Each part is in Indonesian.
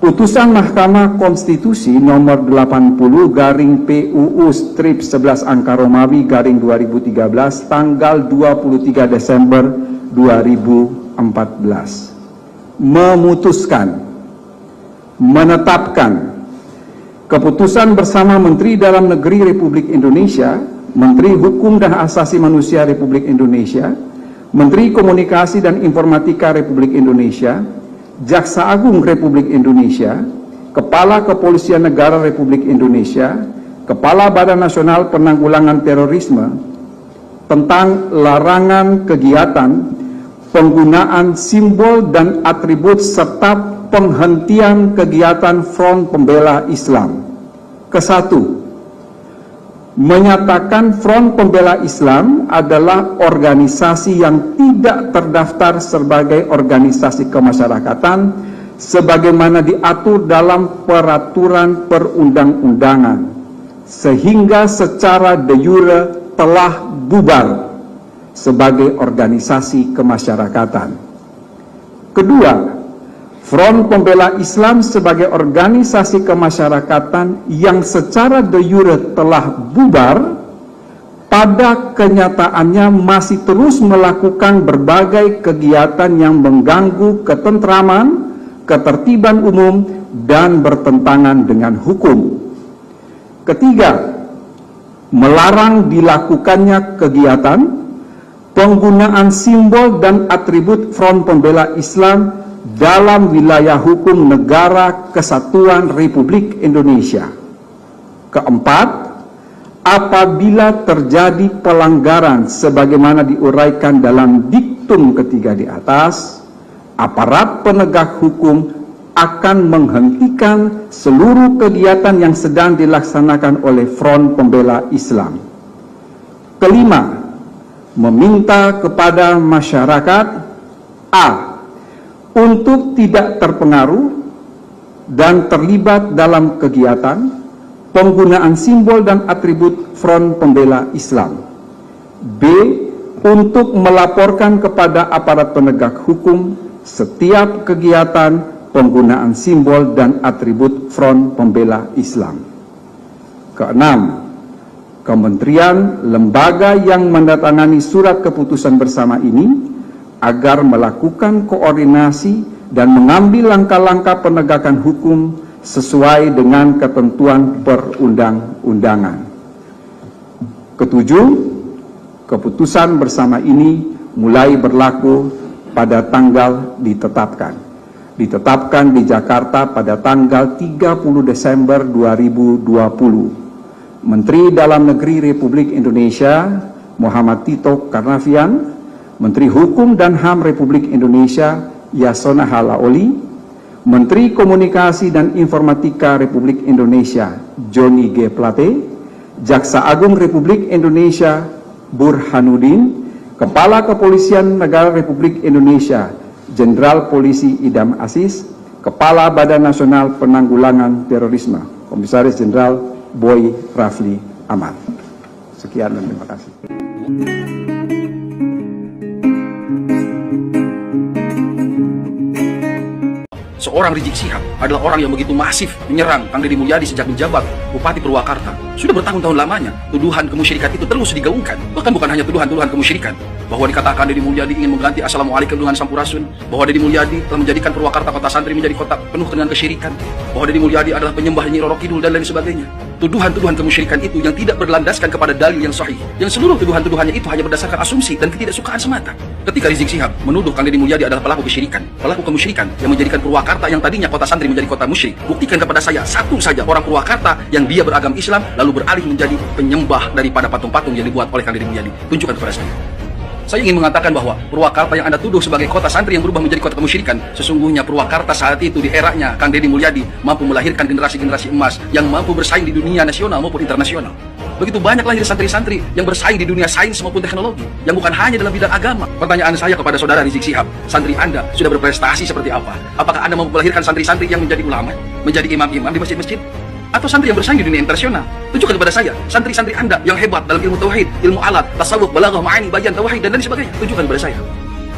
Putusan Mahkamah Konstitusi nomor 80/PUU/11 tanggal 23 Desember 2014 memutuskan, menetapkan keputusan bersama Menteri Dalam Negeri Republik Indonesia, Menteri Hukum dan Asasi Manusia Republik Indonesia, Menteri Komunikasi dan Informatika Republik Indonesia, Jaksa Agung Republik Indonesia, Kepala Kepolisian Negara Republik Indonesia, Kepala Badan Nasional Penanggulangan Terorisme tentang larangan kegiatan, penggunaan simbol dan atribut serta penghentian kegiatan Front Pembela Islam. Kesatu, menyatakan Front Pembela Islam adalah organisasi yang tidak terdaftar sebagai organisasi kemasyarakatan sebagaimana diatur dalam peraturan perundang-undangan, sehingga secara de jure telah bubar sebagai organisasi kemasyarakatan. Kedua, Front Pembela Islam sebagai organisasi kemasyarakatan yang secara de jure telah bubar, pada kenyataannya masih terus melakukan berbagai kegiatan yang mengganggu ketentraman, ketertiban umum, dan bertentangan dengan hukum. Ketiga, melarang dilakukannya kegiatan, penggunaan simbol dan atribut Front Pembela Islam dalam wilayah hukum Negara Kesatuan Republik Indonesia. Keempat, apabila terjadi pelanggaran sebagaimana diuraikan dalam diktum ketiga di atas, aparat penegak hukum akan menghentikan seluruh kegiatan yang sedang dilaksanakan oleh Front Pembela Islam. Kelima, meminta kepada masyarakat A. untuk tidak terpengaruh dan terlibat dalam kegiatan, penggunaan simbol dan atribut Front Pembela Islam. B. Untuk melaporkan kepada aparat penegak hukum setiap kegiatan, penggunaan simbol dan atribut Front Pembela Islam. Keenam, kementerian, lembaga yang mendatangani surat keputusan bersama ini agar melakukan koordinasi dan mengambil langkah-langkah penegakan hukum sesuai dengan ketentuan perundang-undangan. Ketujuh, keputusan bersama ini mulai berlaku pada tanggal ditetapkan di Jakarta pada tanggal 30 Desember 2020. Menteri Dalam Negeri Republik Indonesia Muhammad Tito Karnavian, Menteri Hukum dan HAM Republik Indonesia Yasona Halaoli, Menteri Komunikasi dan Informatika Republik Indonesia Johnny G. Plate, Jaksa Agung Republik Indonesia Burhanuddin, Kepala Kepolisian Negara Republik Indonesia Jenderal Polisi Idam Aziz, Kepala Badan Nasional Penanggulangan Terorisme Komisaris Jenderal Boy Rafli Amar. Sekian dan terima kasih. Seorang Rizik Syihab adalah orang yang begitu masif menyerang Kang Deddy Mulyadi sejak menjabat Bupati Purwakarta. Sudah bertahun-tahun lamanya tuduhan kemusyrikan itu terus digaungkan. Bahkan bukan hanya tuduhan-tuduhan kemusyrikan, bahwa dikatakan Deddy Mulyadi ingin mengganti Assalamualaikum dengan Sampurasun, bahwa Deddy Mulyadi telah menjadikan Purwakarta kota santri menjadi kota penuh dengan kesyirikan, bahwa Deddy Mulyadi adalah penyembah Nyi Roro Kidul dan lain sebagainya. Tuduhan-tuduhan kemusyrikan itu yang tidak berlandaskan kepada dalil yang sahih, yang seluruh tuduhan-tuduhannya itu hanya berdasarkan asumsi dan ketidaksukaan semata. Ketika Rizik Syihab menuduh Kang Deddy Mulyadi adalah pelaku kesyirikan, pelaku kemusyrikan yang menjadikan Purwakarta yang tadinya kota santri menjadi kota musyrik, buktikan kepada saya satu saja orang Purwakarta yang dia beragam Islam lalu beralih menjadi penyembah daripada patung-patung yang dibuat oleh Kang Deddy Mulyadi. Tunjukkan kepada saya. Saya ingin mengatakan bahwa Purwakarta yang Anda tuduh sebagai kota santri yang berubah menjadi kota kemusyrikan, sesungguhnya Purwakarta saat itu di eranya Kang Deddy Mulyadi mampu melahirkan generasi-generasi emas yang mampu bersaing di dunia nasional maupun internasional. Begitu banyak lahir santri-santri yang bersaing di dunia sains maupun teknologi, yang bukan hanya dalam bidang agama. Pertanyaan saya kepada saudara Rizik Syihab, santri Anda sudah berprestasi seperti apa? Apakah Anda mampu melahirkan santri-santri yang menjadi ulama, menjadi imam-imam di masjid-masjid? Atau santri yang bersaing di dunia internasional? Tunjukkan kepada saya santri-santri Anda yang hebat dalam ilmu tauhid, ilmu alat, tasawuf, balaghah, ma'ani, bayan, tauhid dan lain sebagainya. Tunjukkan kepada saya.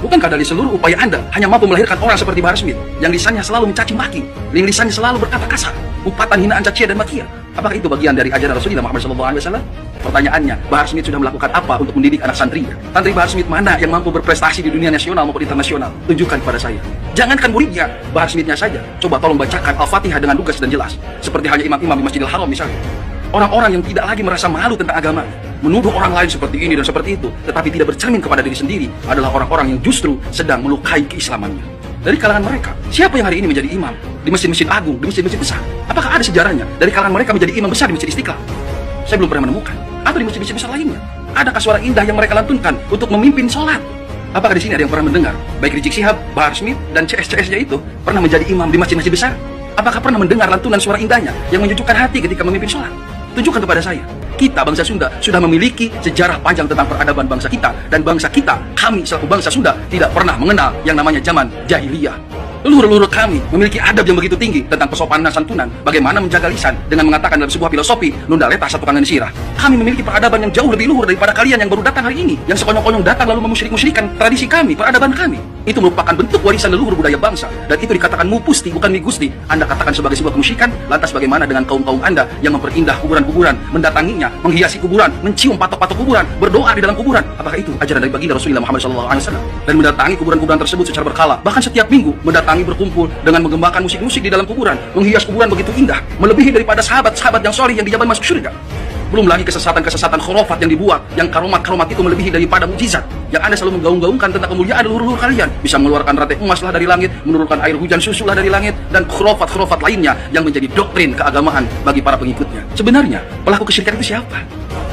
Bukankah dari seluruh upaya Anda hanya mampu melahirkan orang seperti Bahar Smith yang lisannya selalu mencaci maki, yang lisannya selalu berkata kasar, umpatan hinaan, cacian dan makian? Apakah itu bagian dari ajaran Rasulullah Muhammad SAW? Pertanyaannya, Bahar Smith sudah melakukan apa untuk mendidik anak santrinya? Santri Bahar Smith mana yang mampu berprestasi di dunia nasional maupun internasional? Tunjukkan kepada saya. Jangankan muridnya, Bahar Smithnya saja. Coba tolong bacakan Al-Fatihah dengan lugas dan jelas. Seperti halnya imam-imam di Masjidil Haram misalnya. Orang-orang yang tidak lagi merasa malu tentang agama, menuduh orang lain seperti ini dan seperti itu, tetapi tidak bercermin kepada diri sendiri, adalah orang-orang yang justru sedang melukai keislamannya. Dari kalangan mereka, siapa yang hari ini menjadi imam di masjid-masjid agung, di masjid-masjid besar? Apakah ada sejarahnya dari kalangan mereka menjadi imam besar di Masjid Istiqlal? Saya belum pernah menemukan. Atau di masjid-masjid besar lainnya, adakah suara indah yang mereka lantunkan untuk memimpin sholat? Apakah di sini ada yang pernah mendengar baik Rizik Syihab, Bahar Smith, dan CS-CS-nya itu pernah menjadi imam di masjid-masjid besar? Apakah pernah mendengar lantunan suara indahnya yang menyejukkan hati ketika memimpin sholat? Tunjukkan kepada saya. Kita bangsa Sunda sudah memiliki sejarah panjang tentang peradaban bangsa kita, dan bangsa kita, kami selaku bangsa Sunda, tidak pernah mengenal yang namanya zaman jahiliyah. Leluhur-leluhur kami memiliki adab yang begitu tinggi tentang kesopanan dan santunan, bagaimana menjaga lisan dengan mengatakan dalam sebuah filosofi, nunda letah satu kangen sirah. Kami memiliki peradaban yang jauh lebih luhur daripada kalian yang baru datang hari ini, yang sekonyong-konyong datang lalu memusyrik-musyrikan tradisi kami, peradaban kami. Itu merupakan bentuk warisan leluhur budaya bangsa, dan itu dikatakan mupusti, bukan migusti. Anda katakan sebagai sebuah kemusyrikan, lantas bagaimana dengan kaum-kaum Anda yang memperindah kuburan-kuburan, mendatanginya, menghiasi kuburan, mencium patok-patok kuburan, berdoa di dalam kuburan? Apakah itu ajaran dari baginda Rasulullah Muhammad SAW? Dan mendatangi kuburan-kuburan tersebut secara berkala, bahkan setiap minggu mendatangi berkumpul dengan menggembangkan musik-musik di dalam kuburan, menghias kuburan begitu indah, melebihi daripada sahabat-sahabat yang solih yang dijamin masuk surga. Belum lagi kesesatan-kesesatan khurafat yang dibuat, yang karomat-karomat itu melebihi daripada mukjizat, yang Anda selalu menggaung-gaungkan tentang kemuliaan leluhur-leluhur kalian, bisa mengeluarkan rantai emas lah dari langit, menurunkan air hujan susu lah dari langit, dan khurafat-khurafat lainnya yang menjadi doktrin keagamaan bagi para pengikutnya. Sebenarnya pelaku kesyirikan itu siapa?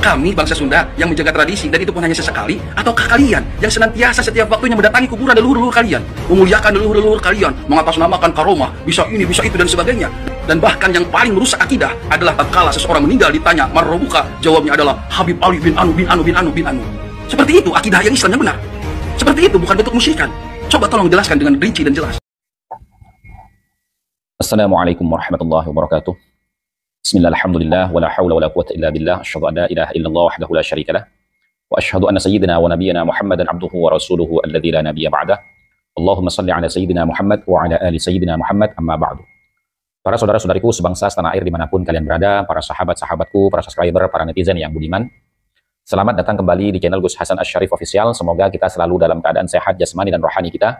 Kami bangsa Sunda yang menjaga tradisi, dan itu pun hanya sesekali, ataukah kalian yang senantiasa setiap waktunya mendatangi kuburan leluhur-leluhur kalian, memuliakan leluhur-leluhur kalian, mengatasnamakan karomah, bisa ini, bisa itu, dan sebagainya? Dan bahkan yang paling merusak akidah adalah tatkala seseorang meninggal ditanya marrobuka, jawabnya adalah Habib Ali bin Anu bin Anu bin Anu bin Anu. Seperti itu akidah yang Islam yang benar. Seperti itu bukan bentuk musyrikan. Coba tolong jelaskan dengan rinci dan jelas. Assalamualaikum warahmatullahi wabarakatuh. Bismillah, alhamdulillah, wa la hawla wa la quwwata illa billah, asyhadu an la ilaha illallah wahdahu la syarika lah, wa asyhadu anna sayyidina wa nabiyyana Muhammadan abduhu wa rasuluhu alladzi la nabiyya ba'dah. Allahumma salli ala sayyidina Muhammad wa ala ali sayyidina Muhammad, amma ba'du. Para saudara-saudariku sebangsa setanah air dimanapun kalian berada, para sahabat-sahabatku, para subscriber, para netizen yang budiman, selamat datang kembali di channel Gus Hasan Asyarif Official. Semoga kita selalu dalam keadaan sehat jasmani dan rohani kita,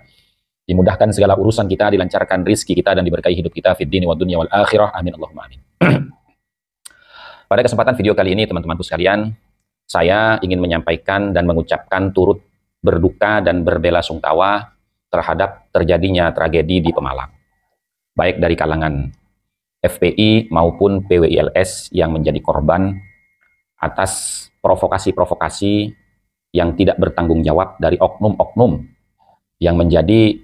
dimudahkan segala urusan kita, dilancarkan rizki kita, dan diberkahi hidup kita fid dini wa dunya wal akhirah. Amin Allahumma amin. Pada kesempatan video kali ini teman-temanku sekalian, saya ingin menyampaikan dan mengucapkan turut berduka dan berbelasungkawa terhadap terjadinya tragedi di Pemalang, baik dari kalangan FPI maupun PWILS yang menjadi korban atas provokasi-provokasi yang tidak bertanggung jawab dari oknum-oknum yang menjadi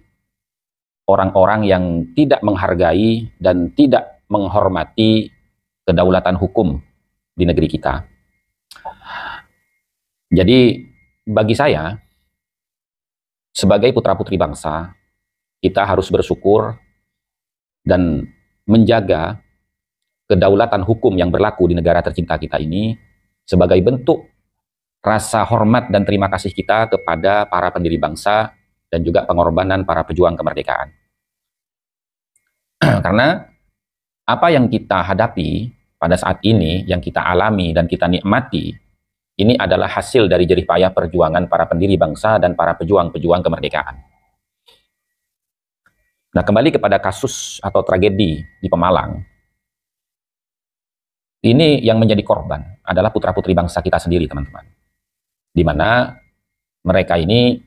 orang-orang yang tidak menghargai dan tidak menghormati kedaulatan hukum di negeri kita. Jadi bagi saya, sebagai putra-putri bangsa, kita harus bersyukur dan menjaga kedaulatan hukum yang berlaku di negara tercinta kita ini sebagai bentuk rasa hormat dan terima kasih kita kepada para pendiri bangsa dan juga pengorbanan para pejuang kemerdekaan. Karena apa yang kita hadapi pada saat ini, yang kita alami dan kita nikmati, ini adalah hasil dari jerih payah perjuangan para pendiri bangsa dan para pejuang-pejuang kemerdekaan. Nah, kembali kepada kasus atau tragedi di Pemalang. Ini yang menjadi korban adalah putra-putri bangsa kita sendiri, teman-teman. Di mana mereka ini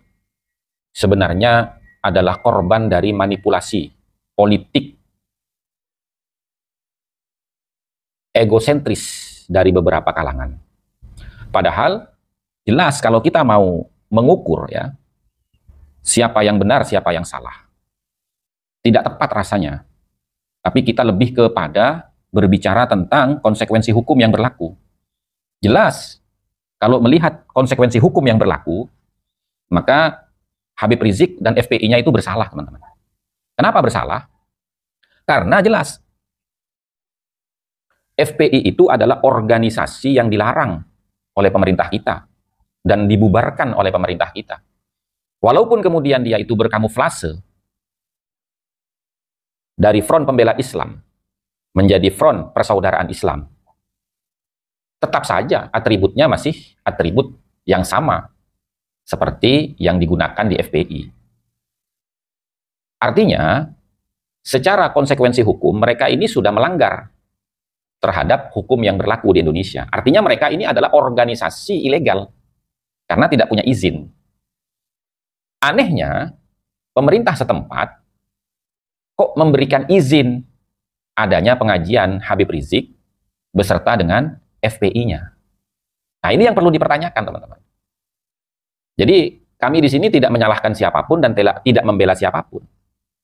sebenarnya adalah korban dari manipulasi politik egosentris dari beberapa kalangan. Padahal jelas kalau kita mau mengukur ya, siapa yang benar, siapa yang salah, tidak tepat rasanya. Tapi kita lebih kepada berbicara tentang konsekuensi hukum yang berlaku. Jelas, kalau melihat konsekuensi hukum yang berlaku, maka Habib Rizik dan FPI-nya itu bersalah, teman-teman. Kenapa bersalah? Karena jelas, FPI itu adalah organisasi yang dilarang oleh pemerintah kita dan dibubarkan oleh pemerintah kita. Walaupun kemudian dia itu berkamuflase dari front pembela Islam menjadi front persaudaraan Islam, tetap saja atributnya masih atribut yang sama seperti yang digunakan di FPI. Artinya, secara konsekuensi hukum, mereka ini sudah melanggar terhadap hukum yang berlaku di Indonesia. Artinya mereka ini adalah organisasi ilegal karena tidak punya izin. Anehnya, pemerintah setempat kok memberikan izin adanya pengajian Habib Rizik beserta dengan FPI-nya. Nah, ini yang perlu dipertanyakan, teman-teman. Jadi, kami di sini tidak menyalahkan siapapun dan tidak membela siapapun.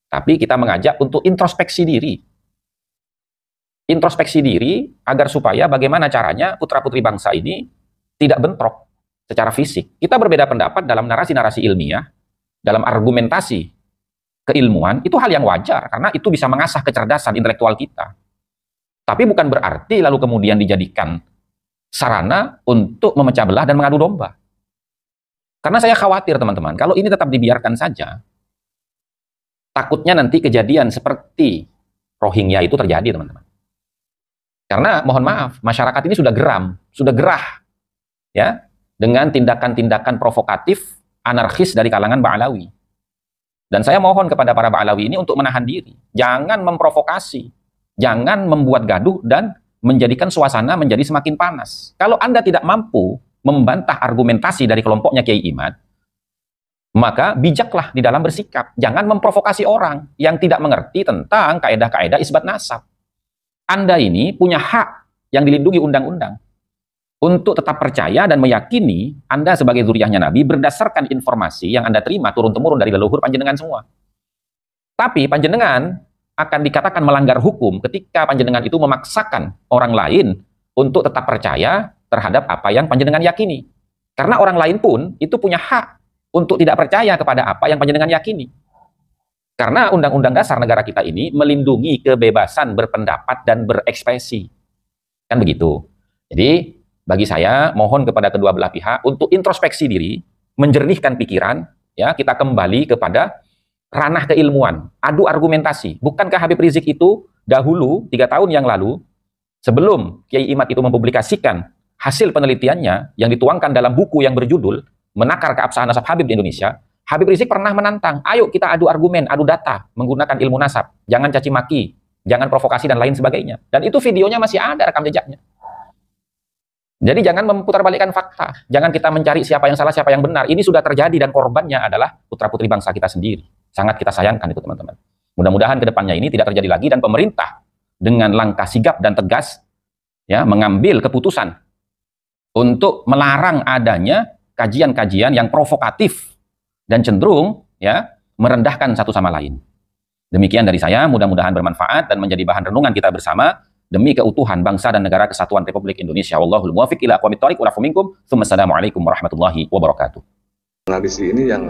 Tapi kita mengajak untuk introspeksi diri. Introspeksi diri agar supaya bagaimana caranya putra-putri bangsa ini tidak bentrok secara fisik. Kita berbeda pendapat dalam narasi-narasi ilmiah, dalam argumentasi keilmuan, itu hal yang wajar, karena itu bisa mengasah kecerdasan intelektual kita. Tapi bukan berarti lalu kemudian dijadikan sarana untuk memecah belah dan mengadu domba. Karena saya khawatir, teman-teman, kalau ini tetap dibiarkan saja, takutnya nanti kejadian seperti Rohingya itu terjadi, teman-teman. Karena, mohon maaf, masyarakat ini sudah geram, sudah gerah, ya, dengan tindakan-tindakan provokatif, anarkis dari kalangan Ba'alawi. Dan saya mohon kepada para Ba'alawi ini untuk menahan diri. Jangan memprovokasi, jangan membuat gaduh dan menjadikan suasana menjadi semakin panas. Kalau Anda tidak mampu membantah argumentasi dari kelompoknya Kiai Imad, maka bijaklah di dalam bersikap. Jangan memprovokasi orang yang tidak mengerti tentang kaedah-kaedah isbat nasab. Anda ini punya hak yang dilindungi undang-undang untuk tetap percaya dan meyakini Anda sebagai zuriyahnya Nabi berdasarkan informasi yang Anda terima turun-temurun dari leluhur panjenengan semua. Tapi panjenengan akan dikatakan melanggar hukum ketika panjenengan itu memaksakan orang lain untuk tetap percaya terhadap apa yang panjenengan yakini. Karena orang lain pun itu punya hak untuk tidak percaya kepada apa yang panjenengan yakini. Karena Undang-Undang Dasar negara kita ini melindungi kebebasan berpendapat dan berekspresi. Kan begitu. Jadi, bagi saya, mohon kepada kedua belah pihak untuk introspeksi diri, menjernihkan pikiran, ya, kita kembali kepada ranah keilmuan, adu argumentasi. Bukankah Habib Rizik itu dahulu, 3 tahun yang lalu, sebelum Kiai Imad itu mempublikasikan hasil penelitiannya yang dituangkan dalam buku yang berjudul Menakar Keabsahan Nasab Habib di Indonesia, Habib Rizik pernah menantang, ayo kita adu argumen, adu data, menggunakan ilmu nasab, jangan caci maki, jangan provokasi dan lain sebagainya. Dan itu videonya masih ada, rekam jejaknya. Jadi jangan memutarbalikkan fakta, jangan kita mencari siapa yang salah, siapa yang benar. Ini sudah terjadi dan korbannya adalah putra-putri bangsa kita sendiri. Sangat kita sayangkan itu, teman-teman. Mudah-mudahan ke depannya ini tidak terjadi lagi dan pemerintah dengan langkah sigap dan tegas, ya, mengambil keputusan untuk melarang adanya kajian-kajian yang provokatif dan cenderung, ya, merendahkan satu sama lain. Demikian dari saya, mudah-mudahan bermanfaat dan menjadi bahan renungan kita bersama demi keutuhan bangsa dan negara kesatuan Republik Indonesia. Wallahul muwaffiq ila aqwamit thoriq wa lafu minkum. Assalamualaikum warahmatullahi wabarakatuh. Analisis ini yang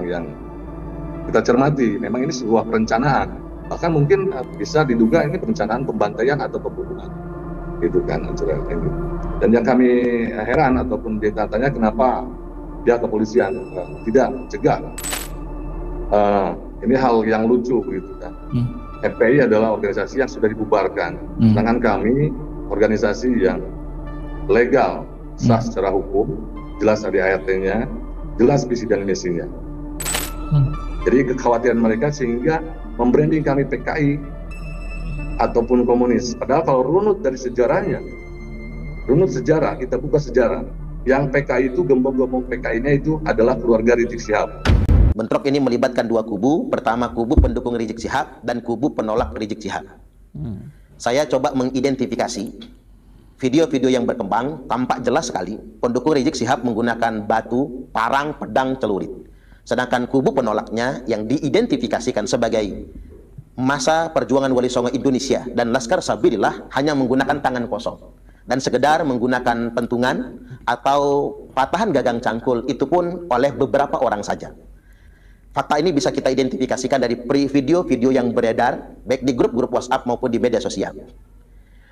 kita cermati, memang ini sebuah perencanaan. Bahkan mungkin bisa diduga ini perencanaan pembantaian atau pembunuhan. Gitu kan, dan yang kami heran ataupun ditanya kenapa pihak kepolisian tidak cegah. Ini hal yang lucu begitu kan. FPI adalah organisasi yang sudah dibubarkan, sedangkan kami organisasi yang legal, sah secara hukum, jelas ada ART-nya, jelas visi dan misinya. Jadi kekhawatiran mereka sehingga membranding kami PKI ataupun komunis. Padahal kalau runut dari sejarahnya, runut sejarah, kita buka sejarah, yang PKI itu, gembong-gembong PKI-nya itu adalah keluarga Rizik Syihab. Bentrok ini melibatkan 2 kubu, pertama kubu pendukung Rizik Syihab dan kubu penolak Rizik Syihab. Saya coba mengidentifikasi video-video yang berkembang, tampak jelas sekali pendukung Rizik Syihab menggunakan batu, parang, pedang, celurit. Sedangkan kubu penolaknya yang diidentifikasikan sebagai Masa Perjuangan Wali Songo Indonesia dan Laskar Sabilillah hanya menggunakan tangan kosong dan sekedar menggunakan pentungan atau patahan gagang cangkul, itu pun oleh beberapa orang saja. Fakta ini bisa kita identifikasikan dari video-video yang beredar baik di grup-grup WhatsApp maupun di media sosial.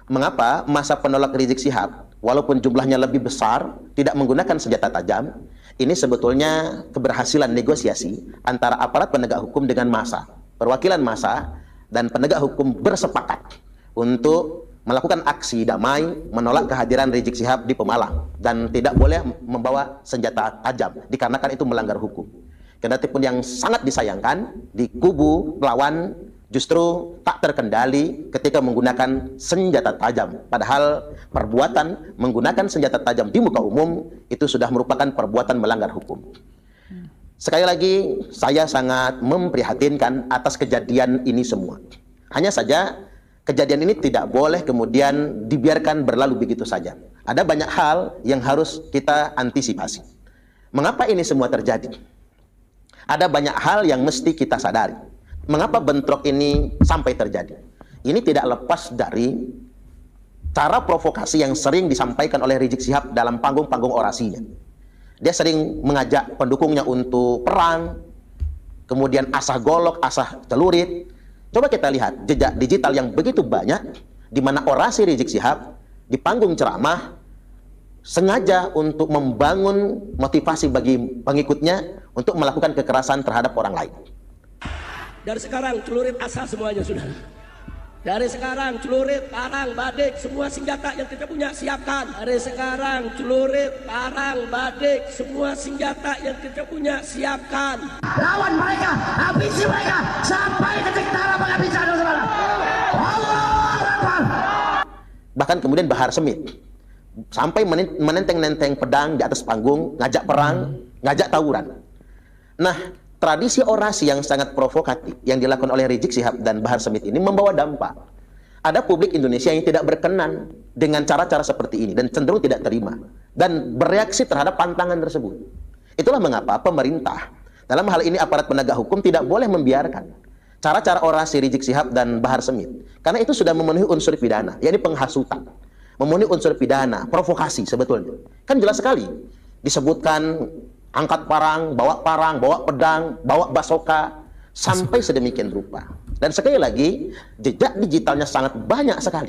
Mengapa masa penolak Rizik Syihab walaupun jumlahnya lebih besar, tidak menggunakan senjata tajam, ini sebetulnya keberhasilan negosiasi antara aparat penegak hukum dengan massa. Perwakilan massa dan penegak hukum bersepakat untuk melakukan aksi damai, menolak kehadiran Rizik Syihab di Pemalang, dan tidak boleh membawa senjata tajam, dikarenakan itu melanggar hukum. Kendatipun yang sangat disayangkan, di kubu lawan justru tak terkendali ketika menggunakan senjata tajam. Padahal perbuatan menggunakan senjata tajam di muka umum itu sudah merupakan perbuatan melanggar hukum. Sekali lagi, saya sangat memprihatinkan atas kejadian ini semua. Hanya saja, kejadian ini tidak boleh kemudian dibiarkan berlalu begitu saja. Ada banyak hal yang harus kita antisipasi. Mengapa ini semua terjadi? Ada banyak hal yang mesti kita sadari. Mengapa bentrok ini sampai terjadi? Ini tidak lepas dari cara provokasi yang sering disampaikan oleh Rizik Syihab dalam panggung-panggung orasinya. Dia sering mengajak pendukungnya untuk perang, kemudian asah golok, asah celurit. Coba kita lihat jejak digital yang begitu banyak, di mana orasi Rizik Syihab di panggung ceramah sengaja untuk membangun motivasi bagi pengikutnya untuk melakukan kekerasan terhadap orang lain. Dari sekarang celurit asah semuanya sudah. Dari sekarang celurit, parang, badik, semua senjata yang kita punya siapkan. Dari sekarang celurit, parang, badik, semua senjata yang kita punya siapkan. Lawan mereka, habisi mereka sampai titik darah penghabisan saudara. Allahu Akbar. Bahkan kemudian Bahar Smith sampai menenteng-nenteng pedang di atas panggung, ngajak perang, ngajak tawuran. Nah, tradisi orasi yang sangat provokatif yang dilakukan oleh Rizik Syihab dan Bahar Smith ini membawa dampak. Ada publik Indonesia yang tidak berkenan dengan cara-cara seperti ini dan cenderung tidak terima dan bereaksi terhadap pantangan tersebut. Itulah mengapa pemerintah, dalam hal ini aparat penegak hukum, tidak boleh membiarkan cara-cara orasi Rizik Syihab dan Bahar Smith, karena itu sudah memenuhi unsur pidana, yakni penghasutan, memenuhi unsur pidana, provokasi sebetulnya. Kan jelas sekali disebutkan angkat parang, bawa pedang, bawa basoka, sampai sedemikian rupa. Dan sekali lagi, jejak digitalnya sangat banyak sekali.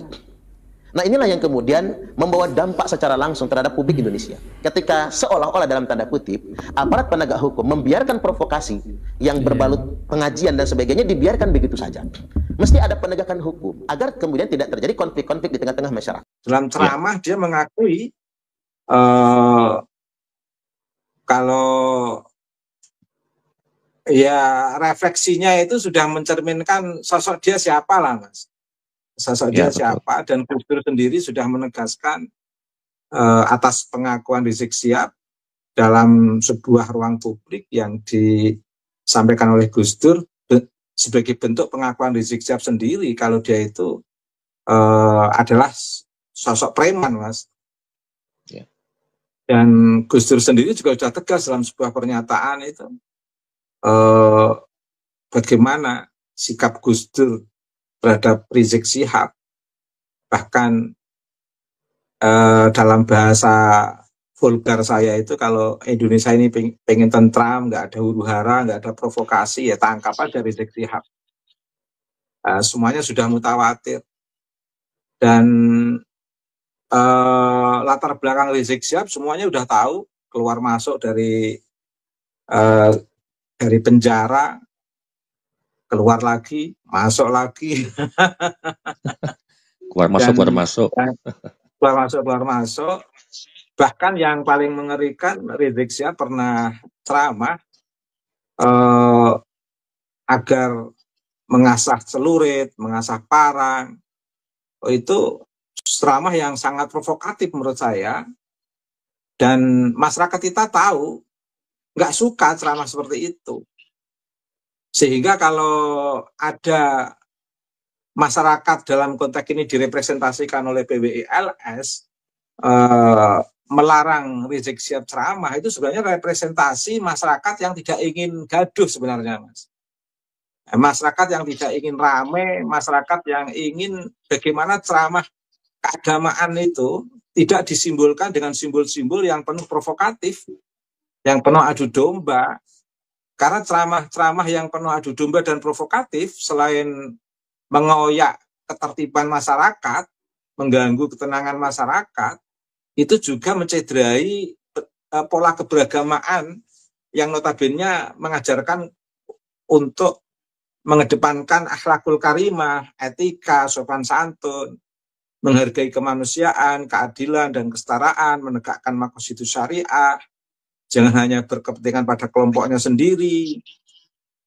Nah, inilah yang kemudian membawa dampak secara langsung terhadap publik Indonesia. Ketika seolah-olah dalam tanda kutip, aparat penegak hukum membiarkan provokasi yang berbalut pengajian dan sebagainya dibiarkan begitu saja. Mesti ada penegakan hukum agar kemudian tidak terjadi konflik-konflik di tengah-tengah masyarakat. Dalam ceramah dia mengakui kalau ya refleksinya itu sudah mencerminkan sosok dia siapa lah, Mas. Sosok dia siapa, dan Gus Dur sendiri sudah menegaskan atas pengakuan Rizik Syihab dalam sebuah ruang publik yang disampaikan oleh Gus Dur sebagai bentuk pengakuan Rizik Syihab sendiri kalau dia itu adalah sosok preman, Mas. Dan Gus Dur sendiri juga sudah tegas dalam sebuah pernyataan itu bagaimana sikap Gus Dur terhadap Rizik Syihab. Bahkan dalam bahasa vulgar saya itu, kalau Indonesia ini pengen tentram, nggak ada huru-hara, nggak ada provokasi, ya tangkap aja Rizik Syihab. Semuanya sudah mutawatir. Dan latar belakang Rizik Syihab semuanya udah tahu, keluar masuk dari penjara, keluar lagi, masuk lagi, keluar masuk. keluar masuk. Bahkan yang paling mengerikan, Rizik Syihab pernah ceramah agar mengasah celurit, mengasah parang. Itu ceramah yang sangat provokatif menurut saya, dan masyarakat kita tahu nggak suka ceramah seperti itu, sehingga kalau ada masyarakat dalam konteks ini direpresentasikan oleh PWI-LS melarang Rizik Syihab ceramah, itu sebenarnya representasi masyarakat yang tidak ingin gaduh sebenarnya, Mas. Masyarakat yang tidak ingin rame, masyarakat yang ingin bagaimana ceramah keagamaan itu tidak disimbolkan dengan simbol-simbol yang penuh provokatif, yang penuh adu domba. Karena ceramah-ceramah yang penuh adu domba dan provokatif, selain mengoyak ketertiban masyarakat, mengganggu ketenangan masyarakat, itu juga mencederai pola keberagamaan yang notabene mengajarkan untuk mengedepankan akhlakul karimah, etika, sopan santun, menghargai kemanusiaan, keadilan, dan kesetaraan, menegakkan maqasidus syariah, jangan hanya berkepentingan pada kelompoknya sendiri,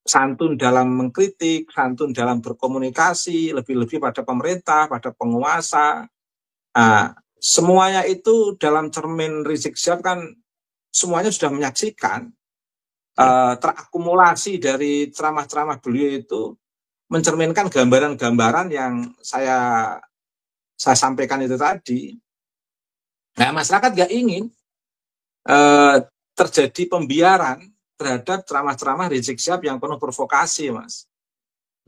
santun dalam mengkritik, santun dalam berkomunikasi, lebih-lebih pada pemerintah, pada penguasa. Nah, semuanya itu dalam cermin Rizik Syihab kan semuanya sudah menyaksikan. Terakumulasi dari ceramah-ceramah beliau itu mencerminkan gambaran-gambaran yang saya sampaikan itu tadi. Nah, masyarakat nggak ingin terjadi pembiaran terhadap ceramah-ceramah Rizik Syihab yang penuh provokasi, Mas.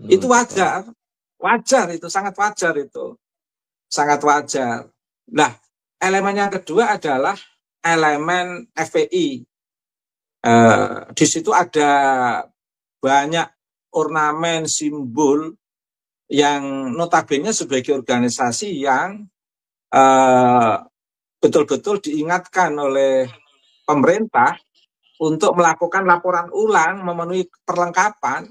Itu wajar itu sangat wajar itu, sangat wajar. Nah, elemen yang kedua adalah elemen FPI. Di situ ada banyak ornamen, simbol yang notabene sebagai organisasi yang betul-betul diingatkan oleh pemerintah untuk melakukan laporan ulang, memenuhi perlengkapan.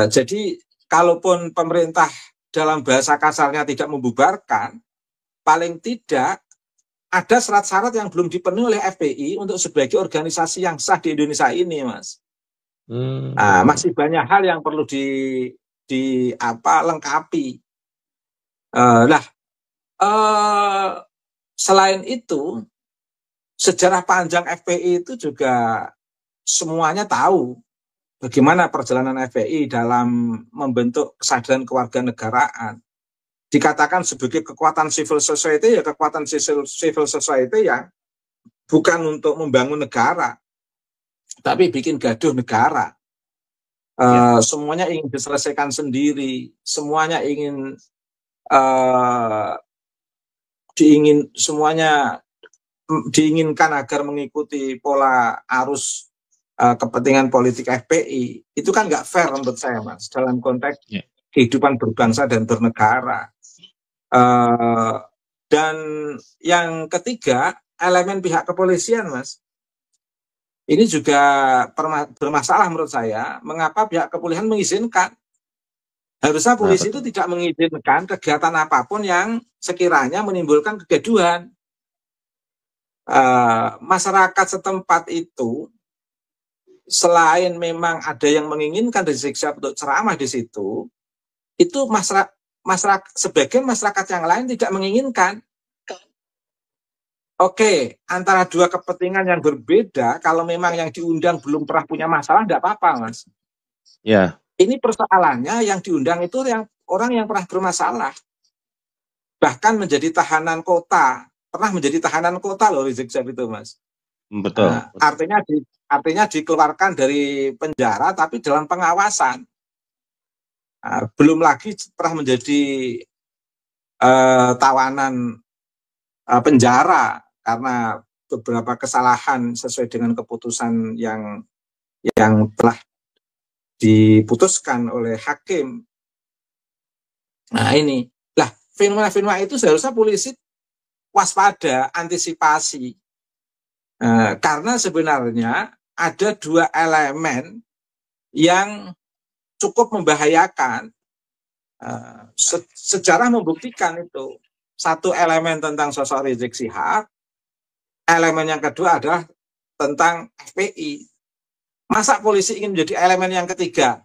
Jadi, kalaupun pemerintah dalam bahasa kasarnya tidak membubarkan, paling tidak ada syarat-syarat yang belum dipenuhi oleh FPI untuk sebagai organisasi yang sah di Indonesia ini, Mas. Masih banyak hal yang perlu lengkapi. Selain itu, sejarah panjang FPI itu juga semuanya tahu bagaimana perjalanan FPI dalam membentuk kesadaran kewarganegaraan. Dikatakan sebagai kekuatan civil society, ya kekuatan civil society yang bukan untuk membangun negara, tapi bikin gaduh negara. Semuanya ingin diselesaikan sendiri, semuanya semuanya diinginkan agar mengikuti pola arus kepentingan politik FPI. Itu kan nggak fair menurut saya, Mas, dalam konteks kehidupan berbangsa dan bernegara. Dan yang ketiga, elemen pihak kepolisian, Mas. Ini juga bermasalah menurut saya. Mengapa pihak kepolisian mengizinkan? Harusnya polisi itu tidak mengizinkan kegiatan apapun yang sekiranya menimbulkan kegaduhan. Masyarakat setempat itu, selain memang ada yang menginginkan Rizik Syihab untuk ceramah di situ, itu sebagian masyarakat yang lain tidak menginginkan. Oke, antara dua kepentingan yang berbeda, kalau memang yang diundang belum pernah punya masalah, tidak apa-apa, Mas. Ya. Ini persoalannya yang diundang itu orang yang pernah bermasalah. Bahkan menjadi tahanan kota. Pernah menjadi tahanan kota loh Rizik Syihab itu, Mas. Betul. Artinya dikeluarkan dari penjara, tapi dalam pengawasan. Belum lagi pernah menjadi tawanan penjara karena beberapa kesalahan sesuai dengan keputusan yang telah diputuskan oleh hakim. Nah ini, fenomena-fenomena itu seharusnya polisi waspada, antisipasi. Karena sebenarnya ada dua elemen yang cukup membahayakan. Sejarah membuktikan itu. Satu elemen tentang sosok Rizik Syihab, elemen yang kedua adalah tentang FPI. Masa polisi ingin menjadi elemen yang ketiga,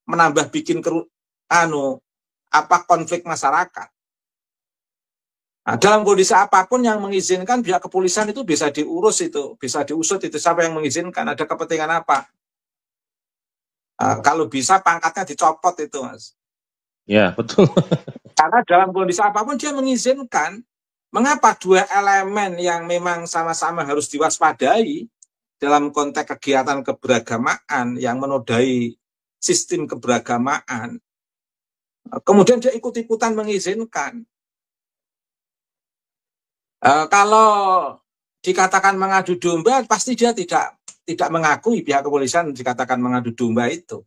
menambah bikin konflik masyarakat. Nah, dalam kondisi apapun yang mengizinkan pihak kepolisian itu bisa diurus itu, bisa diusut itu siapa yang mengizinkan, ada kepentingan apa. Kalau bisa pangkatnya dicopot itu, Mas. Ya, betul. Karena dalam kondisi apapun dia mengizinkan. Mengapa dua elemen yang memang sama-sama harus diwaspadai dalam konteks kegiatan keberagamaan yang menodai sistem keberagamaan, kemudian dia ikut-ikutan mengizinkan. Kalau dikatakan mengadu domba, pasti dia tidak mengakui pihak kepolisian dikatakan mengadu domba itu.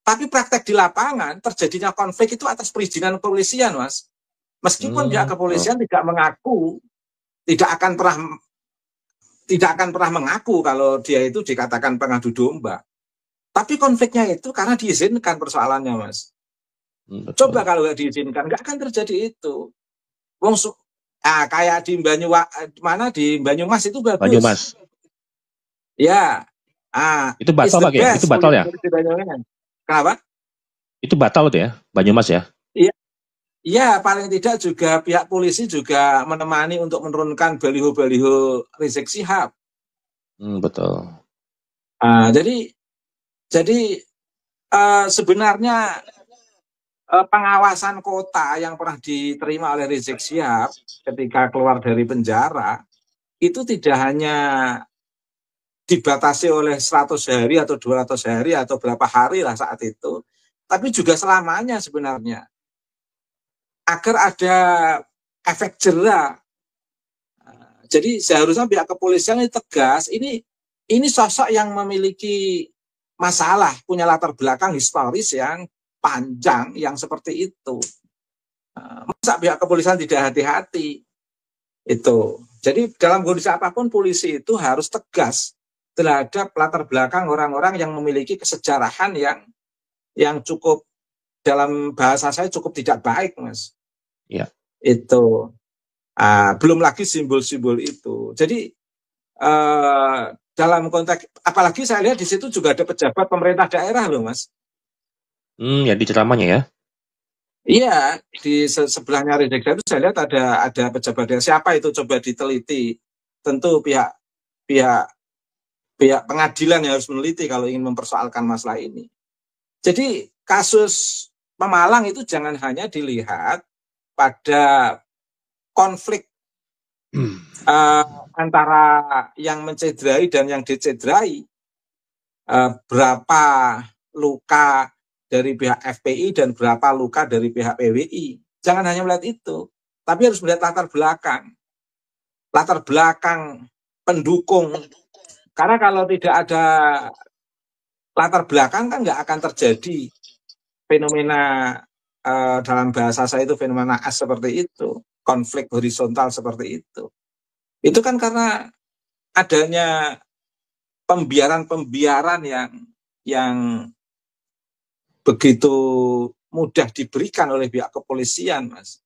Tapi praktek di lapangan terjadinya konflik itu atas perizinan kepolisian, Mas. Meskipun pihak kepolisian tidak mengaku, tidak akan pernah mengaku kalau dia itu dikatakan pengadu domba. Tapi konfliknya itu karena diizinkan persoalannya, Mas. Coba kalau nggak diizinkan, nggak akan terjadi itu. Kayak di Banyumas itu bagus. Banyumas. Ya. Itu batal Pak ya? Itu batal ya? Kenapa? Itu batal tuh ya, Banyumas ya? Iya, paling tidak juga pihak polisi juga menemani untuk menurunkan baliho-baliho Rizik Syihab. Betul. Jadi sebenarnya pengawasan kota yang pernah diterima oleh Rizik Syihab ketika keluar dari penjara itu tidak hanya dibatasi oleh 100 hari atau 200 hari atau berapa hari lah saat itu, tapi juga selamanya sebenarnya. Agar ada efek jera. Jadi seharusnya pihak kepolisian ini tegas, ini sosok yang memiliki masalah, punya latar belakang historis yang panjang, yang seperti itu. Masa pihak kepolisian tidak hati-hati? Itu. Jadi dalam kondisi apapun polisi itu harus tegas terhadap latar belakang orang-orang yang memiliki kesejarahan yang cukup, dalam bahasa saya cukup tidak baik, Mas. Ya. Itu. Belum lagi simbol-simbol itu. Jadi dalam konteks, apalagi saya lihat di situ juga ada pejabat pemerintah daerah loh, Mas. Ya di ceramahnya ya? Iya, di sebelahnya Rizik Syihab itu saya lihat ada pejabat daerah. Siapa itu coba diteliti. Tentu pihak pengadilan yang harus meneliti kalau ingin mempersoalkan masalah ini. Jadi kasus Pemalang itu jangan hanya dilihat pada konflik antara yang mencederai dan yang dicederai. Berapa luka dari pihak FPI dan berapa luka dari pihak PWI. Jangan hanya melihat itu, tapi harus melihat latar belakang pendukung. Karena kalau tidak ada latar belakang kan nggak akan terjadi fenomena, dalam bahasa saya itu fenomena as seperti itu, konflik horizontal seperti itu. Itu kan karena adanya pembiaran yang begitu mudah diberikan oleh pihak kepolisian, Mas.